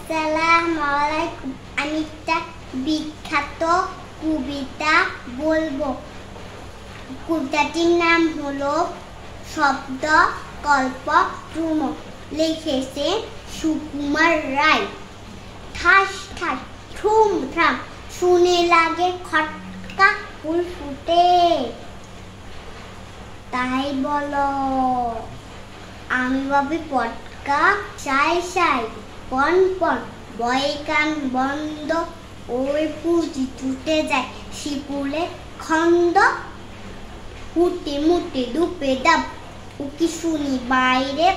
আসসালামু আলাইকুম। আমি একটা বিখ্যাত কবিতা বলবো। কবিতাটির নাম হলো শব্দ কল্প রুম। লিখেছে সুকুমার রায়। ঠাস ঠাস ঠুম ঠাম শুনে লাগে খটকা ফুল ফুটে। তাই বলো আমি ভাবি পটকা সাই সাই পন পন বয়ে কান বন্ধ ওই পুঁজি ছুটে যায় শিপুলে খন্দ। হুটে মুটে দুপে ডাব উকি শুনি বাইরে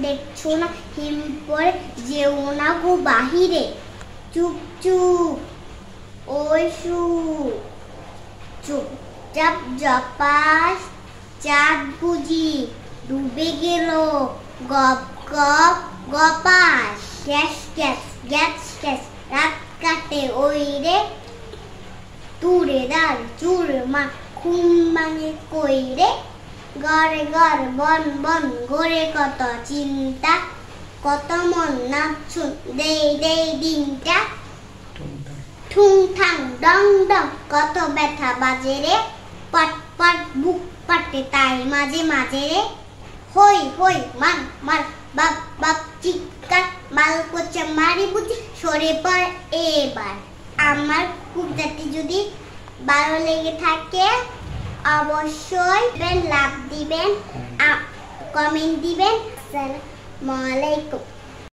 দেখছো না হিম পরে যেও না গো বাহিরে। চুপ চুপ ওই সু চুপ চাপ জপাস চাঁদ বুঝি ডুবে গেল গপ গপ গপাস। গ্যাস গ্যাস গ্যাস গ্যাস রাত কাটে ওই রে তুরে দাঁড় চুর মা খুম ভাঙে কই রে। গড়ে গড় বন বন গড়ে কত চিন্তা কত মন নাচুন দেই দেই দিনটা। ঠুং ঠাং ডং ডং কত ব্যথা বাজে রে পট পট বুক পাটে তাই মাঝে মাঝে রে। হই হই মান মার বাপ বাপ চিৎকার মাল করছে মারি বুঝি সরে পড় এবার। আমার কবিতাটি যদি ভালো লেগে থাকে অবশ্যই লাইক দিবেন, কমেন্ট দিবেন। আসসালামু আলাইকুম।